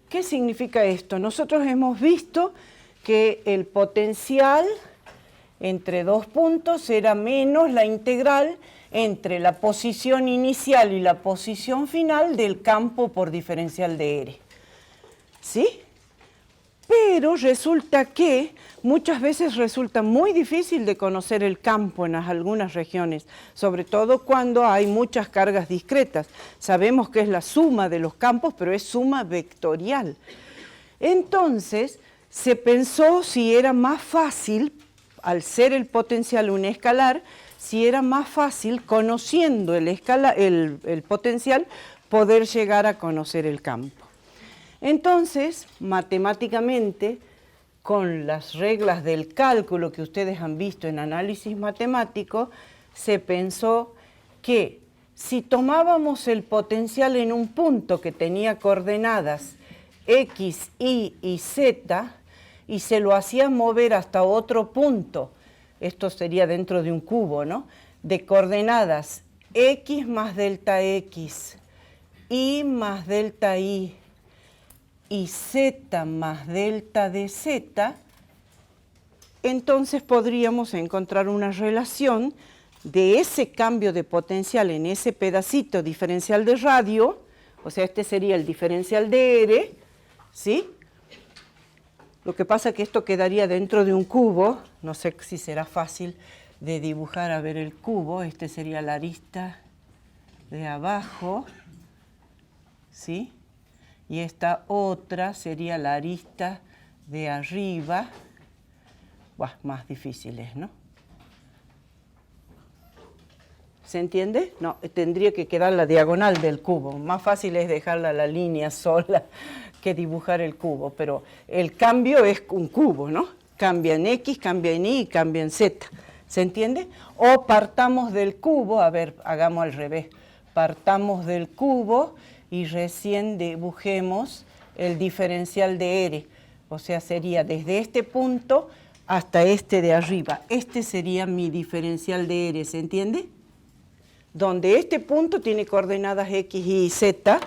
¿Qué significa esto? Nosotros hemos visto que el potencial entre dos puntos era menos la integral entre la posición inicial y la posición final del campo por diferencial de R. ¿Sí? Pero resulta que muchas veces resulta muy difícil de conocer el campo en algunas regiones, sobre todo cuando hay muchas cargas discretas. Sabemos que es la suma de los campos, pero es suma vectorial. Entonces, se pensó si era más fácil, al ser el potencial un escalar, si era más fácil, conociendo el potencial, poder llegar a conocer el campo. Entonces, matemáticamente, con las reglas del cálculo que ustedes han visto en análisis matemático, se pensó que si tomábamos el potencial en un punto que tenía coordenadas x, y y z, y se lo hacía mover hasta otro punto, esto sería dentro de un cubo, ¿no?, de coordenadas x más delta x, y más delta y z más delta de z, entonces podríamos encontrar una relación de ese cambio de potencial en ese pedacito diferencial de radio, o sea, este sería el diferencial de R, ¿sí? Lo que pasa es que esto quedaría dentro de un cubo, no sé si será fácil de dibujar a ver el cubo, este sería la arista de abajo, ¿sí? Y esta otra sería la arista de arriba. Buah, más difíciles, ¿no? ¿Se entiende? No, tendría que quedar la diagonal del cubo. Más fácil es dejarla la línea sola que dibujar el cubo, pero el cambio es un cubo, ¿no? Cambia en X, cambia en Y y cambia en Z. ¿Se entiende? O partamos del cubo, a ver, hagamos al revés. Partamos del cubo y recién dibujemos el diferencial de R. O sea, sería desde este punto hasta este de arriba. Este sería mi diferencial de R, ¿se entiende? Donde este punto tiene coordenadas X, Y, Z,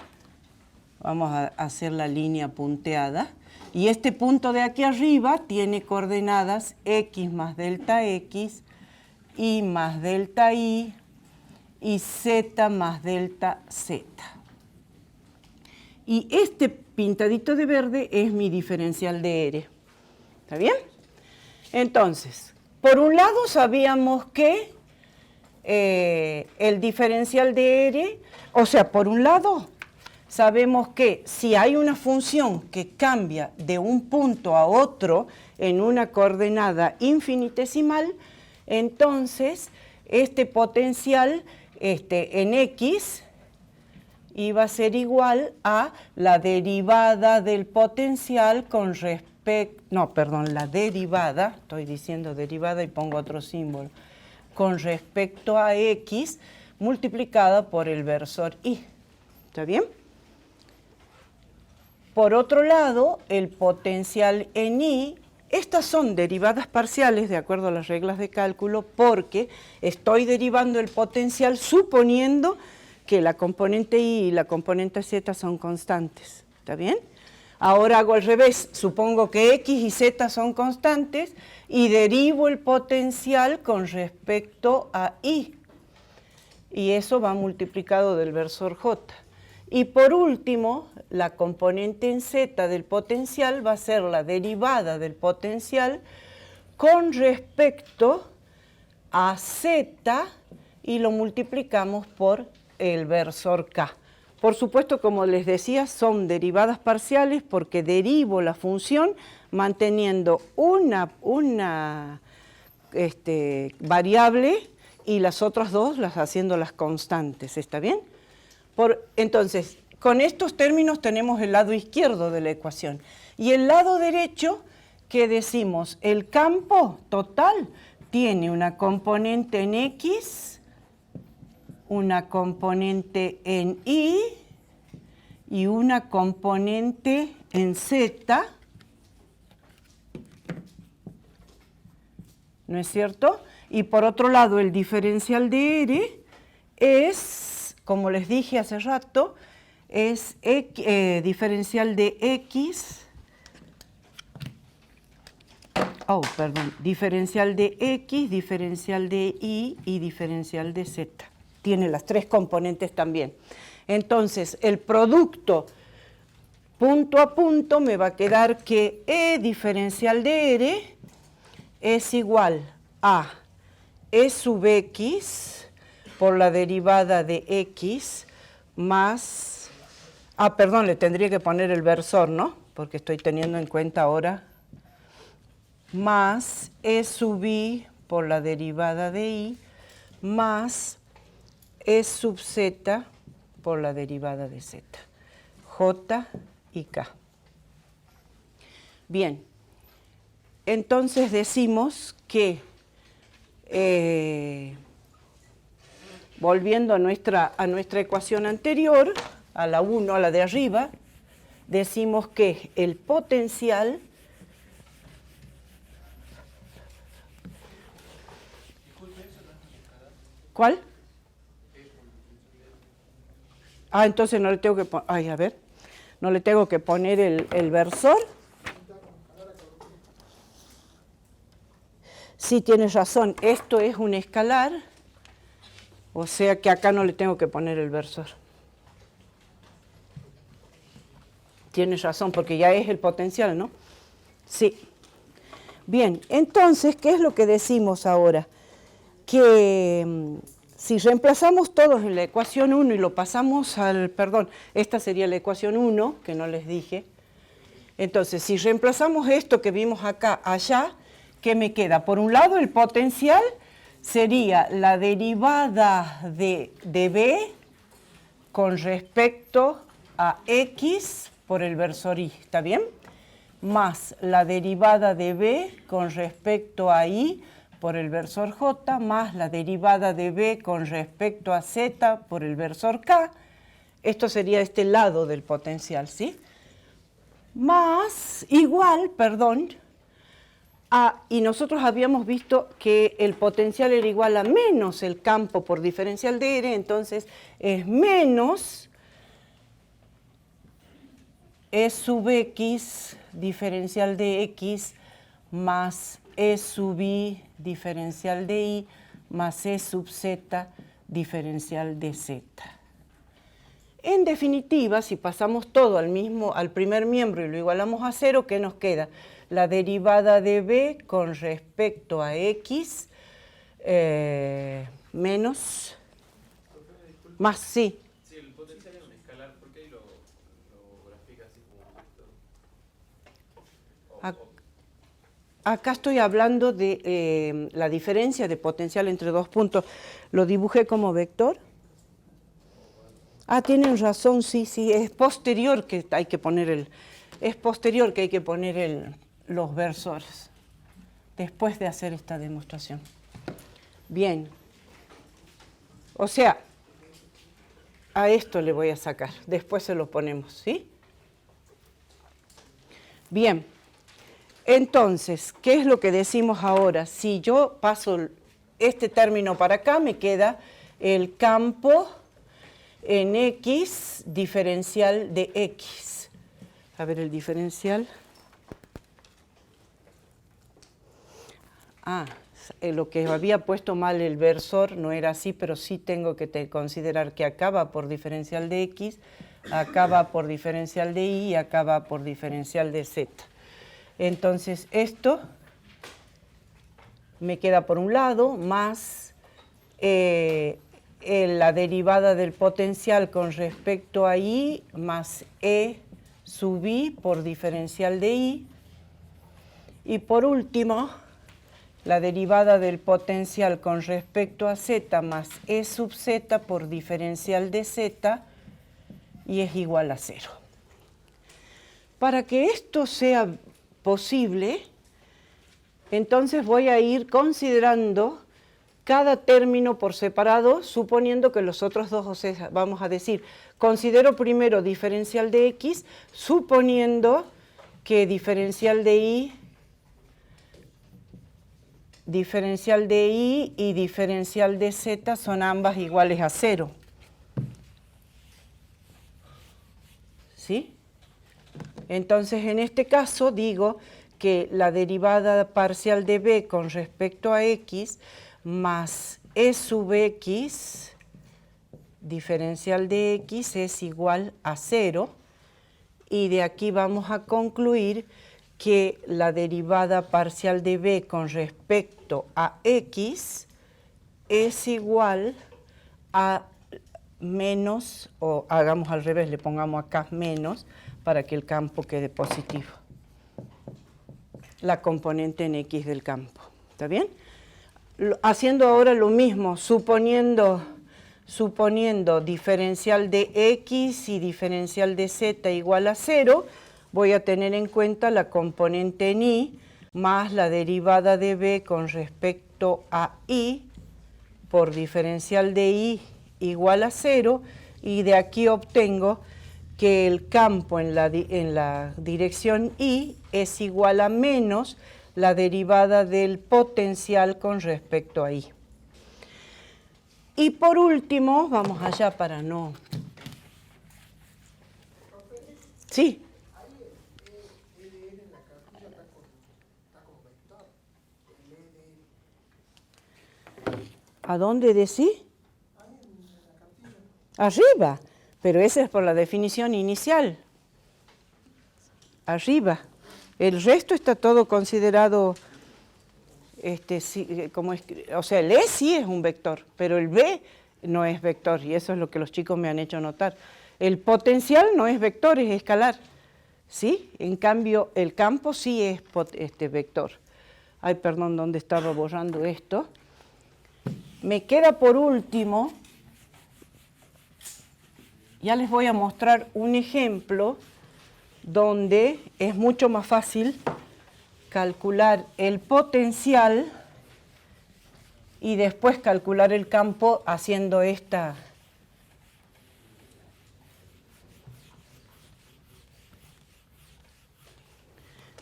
vamos a hacer la línea punteada, y este punto de aquí arriba tiene coordenadas X más delta X, Y más delta Y, y Z más delta Z. Y este pintadito de verde es mi diferencial de R. ¿Está bien? Entonces, por un lado sabíamos que el diferencial de R, o sea, por un lado sabemos que si hay una función que cambia de un punto a otro en una coordenada infinitesimal, entonces este potencial en X iba a ser igual a la derivada del potencial con respecto, no, perdón, la derivada, estoy diciendo derivada y pongo otro símbolo, con respecto a X multiplicada por el versor Y. ¿Está bien? Por otro lado, el potencial en Y, estas son derivadas parciales de acuerdo a las reglas de cálculo porque estoy derivando el potencial suponiendo que la componente Y y la componente Z son constantes. ¿Está bien? Ahora hago al revés, supongo que X y Z son constantes y derivo el potencial con respecto a Y. Y eso va multiplicado del versor J. Y por último, la componente en Z del potencial va a ser la derivada del potencial con respecto a Z y lo multiplicamos por el versor K. Por supuesto, como les decía, son derivadas parciales porque derivo la función manteniendo una variable y las otras dos las haciéndolas constantes. ¿Está bien? Entonces, con estos términos tenemos el lado izquierdo de la ecuación. Y el lado derecho, ¿qué decimos? El campo total tiene una componente en X, una componente en Y y una componente en Z, ¿no es cierto? Y por otro lado, el diferencial de R es, como les dije hace rato, es diferencial de x, diferencial de x, diferencial de y diferencial de z. Tiene las tres componentes también. Entonces, el producto punto a punto me va a quedar que E diferencial de R es igual a E sub x por la derivada de x más... perdón, le tendría que poner el versor, ¿no? Porque estoy teniendo en cuenta ahora... más E sub i por la derivada de i más E sub z por la derivada de z. J y K. Bien, entonces decimos que, volviendo a nuestra ecuación anterior, a la 1, a la de arriba, decimos que el potencial... ¿Cuál? Entonces no le tengo que poner... no le tengo que poner el versor. Sí, tienes razón, esto es un escalar, o sea que acá no le tengo que poner el versor. Tienes razón, porque ya es el potencial, ¿no? Sí. Bien, entonces, ¿qué es lo que decimos ahora? Que si reemplazamos todos en la ecuación 1 y lo pasamos esta sería la ecuación 1, que no les dije. Entonces, si reemplazamos esto que vimos acá, allá, ¿qué me queda? Por un lado, el potencial sería la derivada de B con respecto a X por el versor Y, ¿está bien? Más la derivada de B con respecto a Y por el versor J, más la derivada de B con respecto a Z por el versor K. Esto sería este lado del potencial, ¿sí? Más, igual, y nosotros habíamos visto que el potencial era igual a menos el campo por diferencial de R, entonces es menos E sub X diferencial de X más E sub Y diferencial de Y más E sub Z diferencial de Z. En definitiva, si pasamos todo al primer miembro y lo igualamos a 0, ¿qué nos queda? La derivada de B con respecto a X menos, más, sí. Sí, el potencial es un escalar, ¿por qué ahí lo grafica así como un vector? Acá estoy hablando de la diferencia de potencial entre dos puntos. ¿Lo dibujé como vector? Tienen razón, sí, es posterior que hay que poner los versores, después de hacer esta demostración. Bien. O sea, a esto le voy a sacar, después se lo ponemos, ¿sí? Bien. Entonces, ¿qué es lo que decimos ahora? Si yo paso este término para acá, me queda el campo en X diferencial de X. A ver el diferencial. Lo que había puesto mal el versor no era así, pero sí tengo que considerar que acá va por diferencial de X, acá va por diferencial de Y y acá va por diferencial de Z. Entonces esto me queda por un lado más la derivada del potencial con respecto a Y más E sub I por diferencial de Y. Y por último, la derivada del potencial con respecto a Z más E sub Z por diferencial de Z y es igual a 0. Para que esto sea posible, entonces voy a ir considerando cada término por separado, suponiendo que los otros dos, o sea, vamos a decir, considero primero diferencial de X, suponiendo que diferencial de Y y diferencial de Z son ambas iguales a 0. ¿sí? Entonces, en este caso digo que la derivada parcial de b con respecto a x más e sub x diferencial de x es igual a 0, y de aquí vamos a concluir que la derivada parcial de b con respecto a x es igual a menos, o hagamos al revés, le pongamos acá menos para que el campo quede positivo. La componente en x del campo, ¿está bien? Haciendo ahora lo mismo, suponiendo diferencial de x y diferencial de z igual a 0, voy a tener en cuenta la componente en y más la derivada de b con respecto a y por diferencial de y igual a 0, y de aquí obtengo que el campo en la dirección y es igual a menos la derivada del potencial con respecto a y. Y por último, vamos allá para no... Sí. ¿A dónde decís? Arriba, pero esa es por la definición inicial. Arriba. El resto está todo considerado, o sea, el E sí es un vector, pero el B no es vector, y eso es lo que los chicos me han hecho notar. El potencial no es vector, es escalar, ¿sí? En cambio, el campo sí es vector. Ay, perdón, ¿dónde estaba borrando esto? Me queda por último, ya les voy a mostrar un ejemplo donde es mucho más fácil calcular el potencial y después calcular el campo haciendo esta.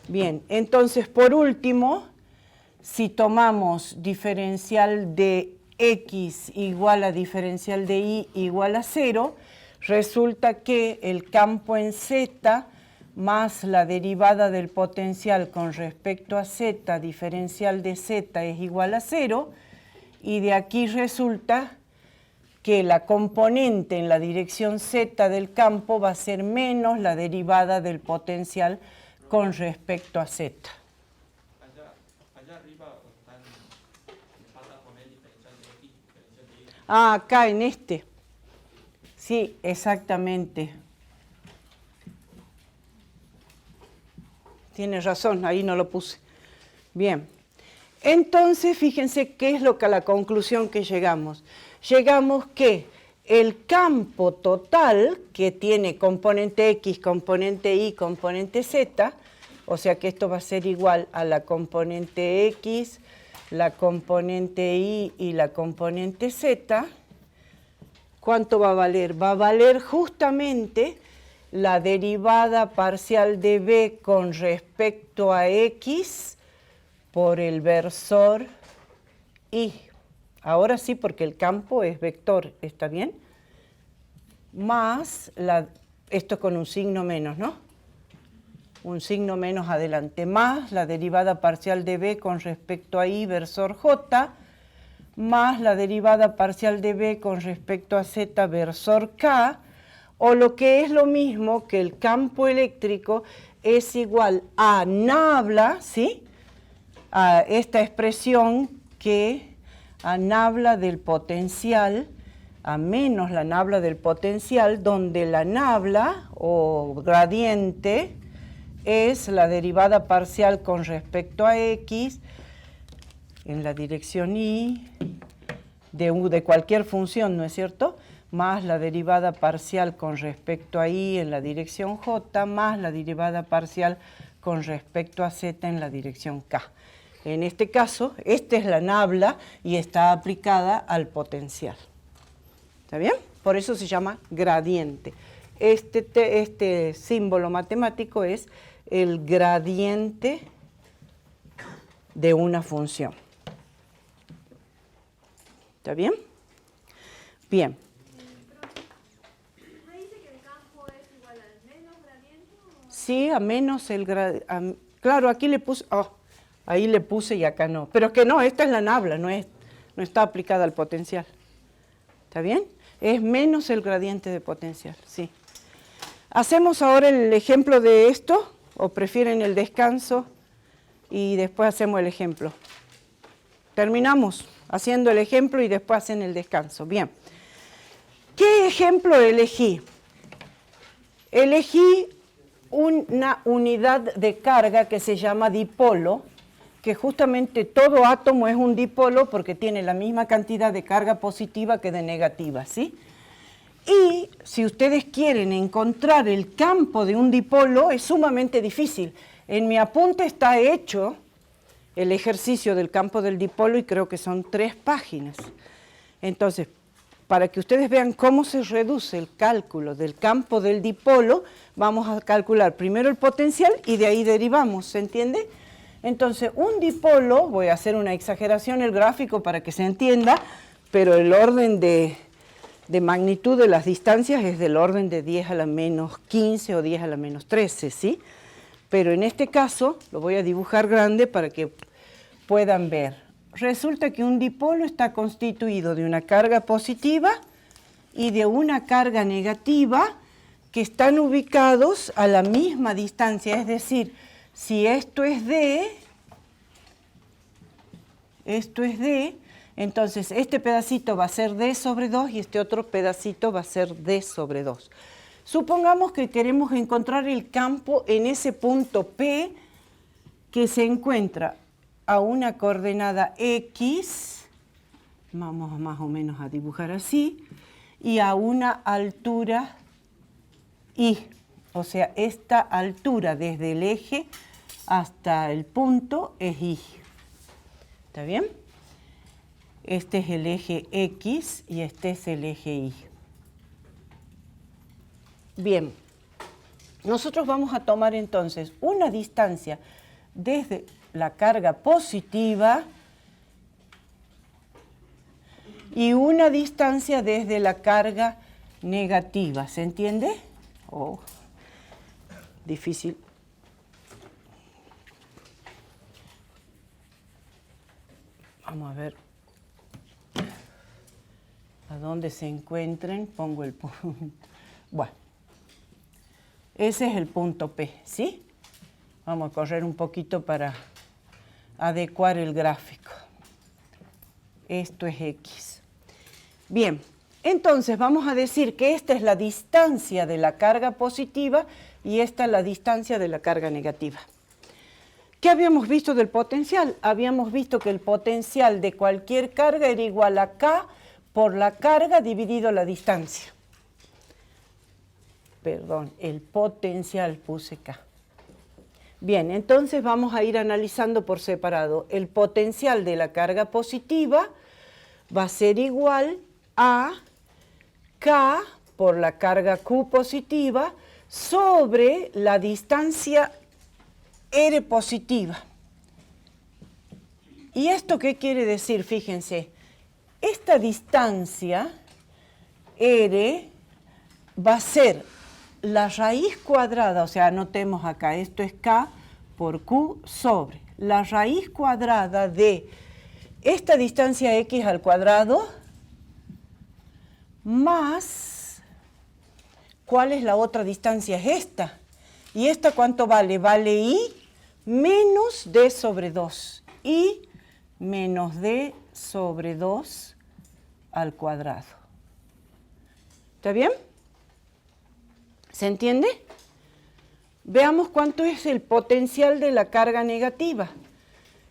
Bien, entonces por último, si tomamos diferencial de x igual a diferencial de y igual a 0, resulta que el campo en z más la derivada del potencial con respecto a z, diferencial de z es igual a 0, y de aquí resulta que la componente en la dirección z del campo va a ser menos la derivada del potencial con respecto a z. Allá arriba me falta poner diferencial de x, diferencial de y. Ah, acá en este. Sí, exactamente. Tiene razón, ahí no lo puse. Bien. Entonces, fíjense qué es lo que a la conclusión que llegamos. Llegamos que el campo total, que tiene componente x, componente y, componente z, o sea que esto va a ser igual a la componente x, la componente y la componente z, ¿cuánto va a valer? Va a valer justamente la derivada parcial de b con respecto a x por el versor y. Ahora sí, porque el campo es vector, ¿está bien? Más, esto con un signo menos, ¿no? Un signo menos adelante, más la derivada parcial de b con respecto a y versor j, más la derivada parcial de b con respecto a z versor k, o lo que es lo mismo que el campo eléctrico es igual a nabla, ¿sí? A esta expresión que a nabla del potencial, a menos la nabla del potencial, donde la nabla o gradiente es la derivada parcial con respecto a x en la dirección y de cualquier función, ¿no es cierto?, más la derivada parcial con respecto a y en la dirección j, más la derivada parcial con respecto a z en la dirección k. En este caso, esta es la nabla y está aplicada al potencial. ¿Está bien? Por eso se llama gradiente. Este símbolo matemático es el gradiente de una función. ¿Está bien? Bien. Me dice que el campo es igual al menos Sí, a menos el gradiente. Claro, aquí le puse, ahí le puse y acá no. Pero es que no, esta es la nabla, no está aplicada al potencial. ¿Está bien? Es menos el gradiente de potencial, sí. ¿Hacemos ahora el ejemplo de esto? ¿O prefieren el descanso y después hacemos el ejemplo? Terminamos haciendo el ejemplo y después hacen el descanso. Bien. ¿Qué ejemplo elegí? Elegí una unidad de carga que se llama dipolo, que justamente todo átomo es un dipolo porque tiene la misma cantidad de carga positiva que de negativa, ¿sí? Y si ustedes quieren encontrar el campo de un dipolo, es sumamente difícil. En mi apunte está hecho el ejercicio del campo del dipolo y creo que son 3 páginas. Entonces, para que ustedes vean cómo se reduce el cálculo del campo del dipolo, vamos a calcular primero el potencial y de ahí derivamos, ¿se entiende? Entonces, un dipolo, voy a hacer una exageración el gráfico para que se entienda, pero el orden de magnitud de las distancias es del orden de 10 a la menos 15 o 10 a la menos 13, ¿sí? Pero en este caso, lo voy a dibujar grande para que puedan ver. Resulta que un dipolo está constituido de una carga positiva y de una carga negativa que están ubicados a la misma distancia. Es decir, si esto es D, entonces este pedacito va a ser D sobre 2 y este otro pedacito va a ser D sobre 2. Supongamos que queremos encontrar el campo en ese punto P que se encuentra a una coordenada X, vamos más o menos a dibujar así, y a una altura Y. O sea, esta altura desde el eje hasta el punto es Y. ¿Está bien? Este es el eje X y este es el eje Y. Bien, nosotros vamos a tomar entonces una distancia desde la carga positiva y una distancia desde la carga negativa. ¿Se entiende? Difícil. Vamos a ver a dónde se encuentren. Pongo el punto. Bueno, ese es el punto P, ¿sí? Vamos a correr un poquito para adecuar el gráfico. Esto es X. Bien, entonces vamos a decir que esta es la distancia de la carga positiva y esta es la distancia de la carga negativa. ¿Qué habíamos visto del potencial? Habíamos visto que el potencial de cualquier carga era igual a K por la carga dividido la distancia. Perdón, el potencial puse K. Bien, entonces vamos a ir analizando por separado. El potencial de la carga positiva va a ser igual a K por la carga Q positiva sobre la distancia R positiva. ¿Y esto qué quiere decir? Fíjense, esta distancia R va a ser la raíz cuadrada, o sea, anotemos acá, esto es K por Q sobre la raíz cuadrada de esta distancia X al cuadrado más, ¿cuál es la otra distancia? Es esta. ¿Y esta cuánto vale? Vale I menos D sobre 2. I menos D sobre 2 al cuadrado. ¿Está bien? ¿Se entiende? Veamos cuánto es el potencial de la carga negativa.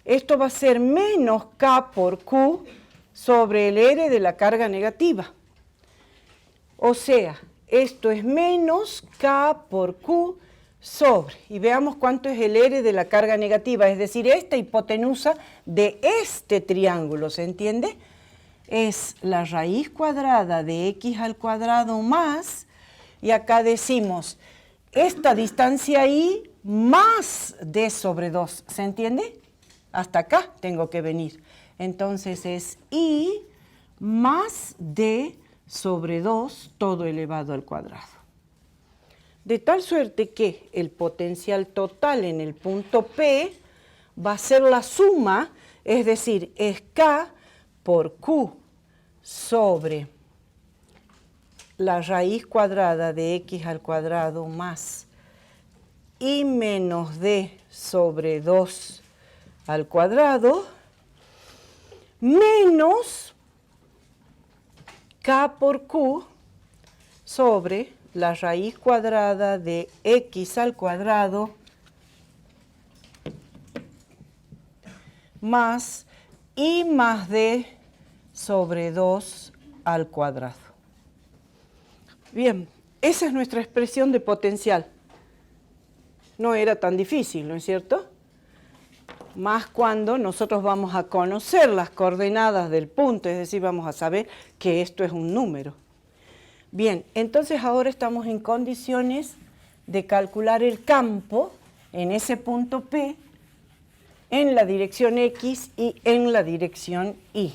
Esto va a ser menos K por Q sobre el R de la carga negativa. O sea, esto es menos K por Q sobre, y veamos cuánto es el R de la carga negativa, es decir, esta hipotenusa de este triángulo, ¿se entiende? Es la raíz cuadrada de X al cuadrado más, y acá decimos, esta distancia Y más D sobre 2, ¿se entiende? Hasta acá tengo que venir. Entonces es I más D sobre 2 todo elevado al cuadrado. De tal suerte que el potencial total en el punto P va a ser la suma, es decir, es K por Q sobre la raíz cuadrada de x al cuadrado más I menos D sobre 2 al cuadrado menos K por Q sobre la raíz cuadrada de x al cuadrado más I más D sobre 2 al cuadrado. Bien, esa es nuestra expresión de potencial. No era tan difícil, ¿no es cierto? Más cuando nosotros vamos a conocer las coordenadas del punto, es decir, vamos a saber que esto es un número. Bien, entonces ahora estamos en condiciones de calcular el campo en ese punto P en la dirección X y en la dirección Y.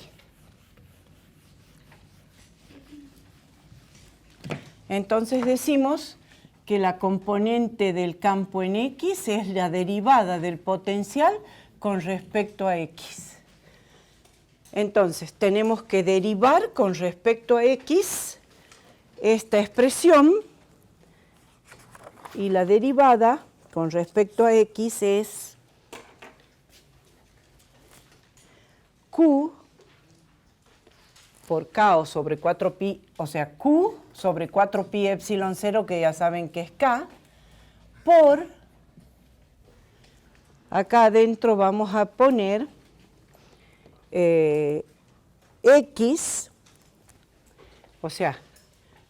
Entonces decimos que la componente del campo en X es la derivada del potencial con respecto a X. Entonces tenemos que derivar con respecto a X esta expresión y la derivada con respecto a X es Q por K o sobre 4pi, o sea, Q sobre 4pi epsilon 0, que ya saben que es K, por, acá adentro vamos a poner X, o sea,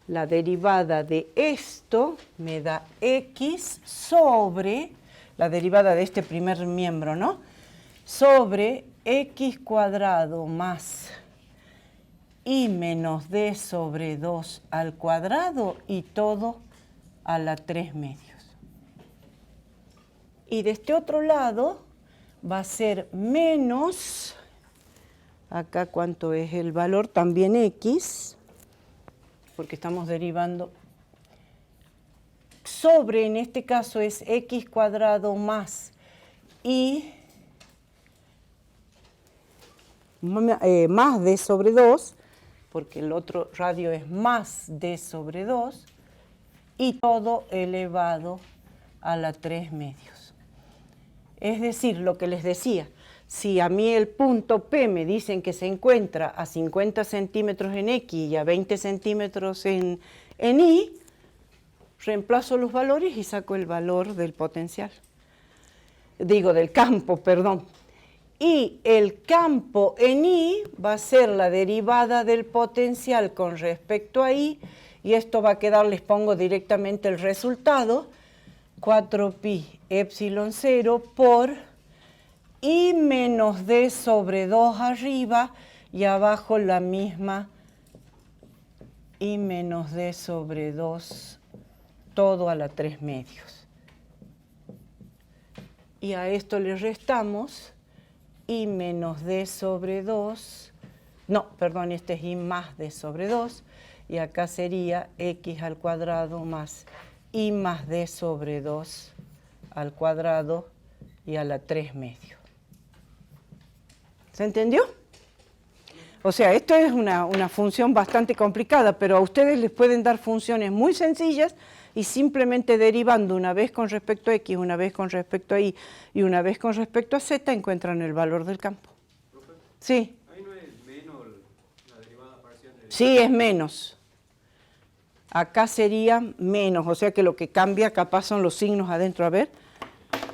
la derivada de esto me da X sobre, la derivada de este primer miembro, ¿no? Sobre X cuadrado más I menos D sobre 2 al cuadrado y todo a la 3 medios. Y de este otro lado va a ser menos, acá cuánto es el valor, también X, porque estamos derivando, sobre, en este caso es X cuadrado más I más D sobre 2, porque el otro radio es más D sobre 2, y todo elevado a la 3 medios. Es decir, lo que les decía, si a mí el punto P me dicen que se encuentra a 50 centímetros en X y a 20 centímetros en Y, reemplazo los valores y saco el valor del potencial. Digo, del campo, perdón. Y el campo en Y va a ser la derivada del potencial con respecto a Y, y esto va a quedar, les pongo directamente el resultado, 4pi epsilon 0 por I menos D sobre 2 arriba, y abajo la misma I menos D sobre 2, todo a la 3 medios. Y a esto le restamos I menos D sobre 2, no, perdón, este es I más D sobre 2, y acá sería X al cuadrado más I más D sobre 2 al cuadrado y a la 3 medios. ¿Se entendió? O sea, esto es una función bastante complicada, pero a ustedes les pueden dar funciones muy sencillas y simplemente derivando una vez con respecto a X, una vez con respecto a Y y una vez con respecto a Z encuentran el valor del campo. ¿Profe? Sí. Ahí no es menos la derivada parcial de... Sí, es menos. Acá sería menos, o sea que lo que cambia capaz son los signos adentro. A ver.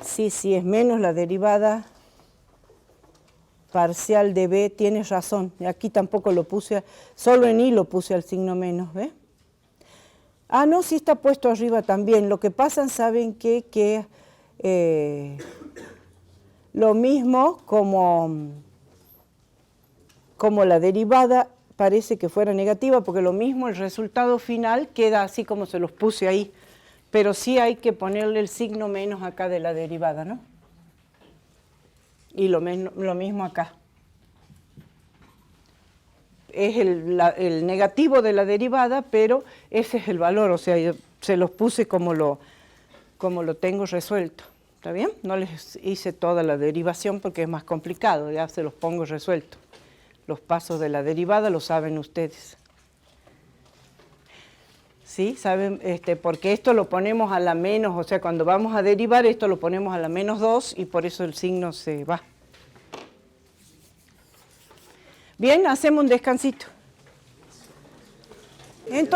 Sí, es menos la derivada parcial de B, tienes razón. Aquí tampoco lo puse, solo en Y lo puse al signo menos, ¿ve? Ah, no, sí está puesto arriba también. Lo que pasa, ¿saben qué? Que lo mismo como la derivada parece que fuera negativa, porque lo mismo el resultado final queda así como se los puse ahí. Pero sí hay que ponerle el signo menos acá de la derivada, ¿no? Y lo mismo acá. Es el negativo de la derivada, pero ese es el valor, o sea, se los puse como lo tengo resuelto. ¿Está bien? No les hice toda la derivación porque es más complicado, ya se los pongo resuelto. Los pasos de la derivada los saben ustedes. ¿Sí? ¿Saben? Porque esto lo ponemos a la menos, o sea, cuando vamos a derivar esto lo ponemos a la menos 2 y por eso el signo se va. Bien, hacemos un descansito. Entonces,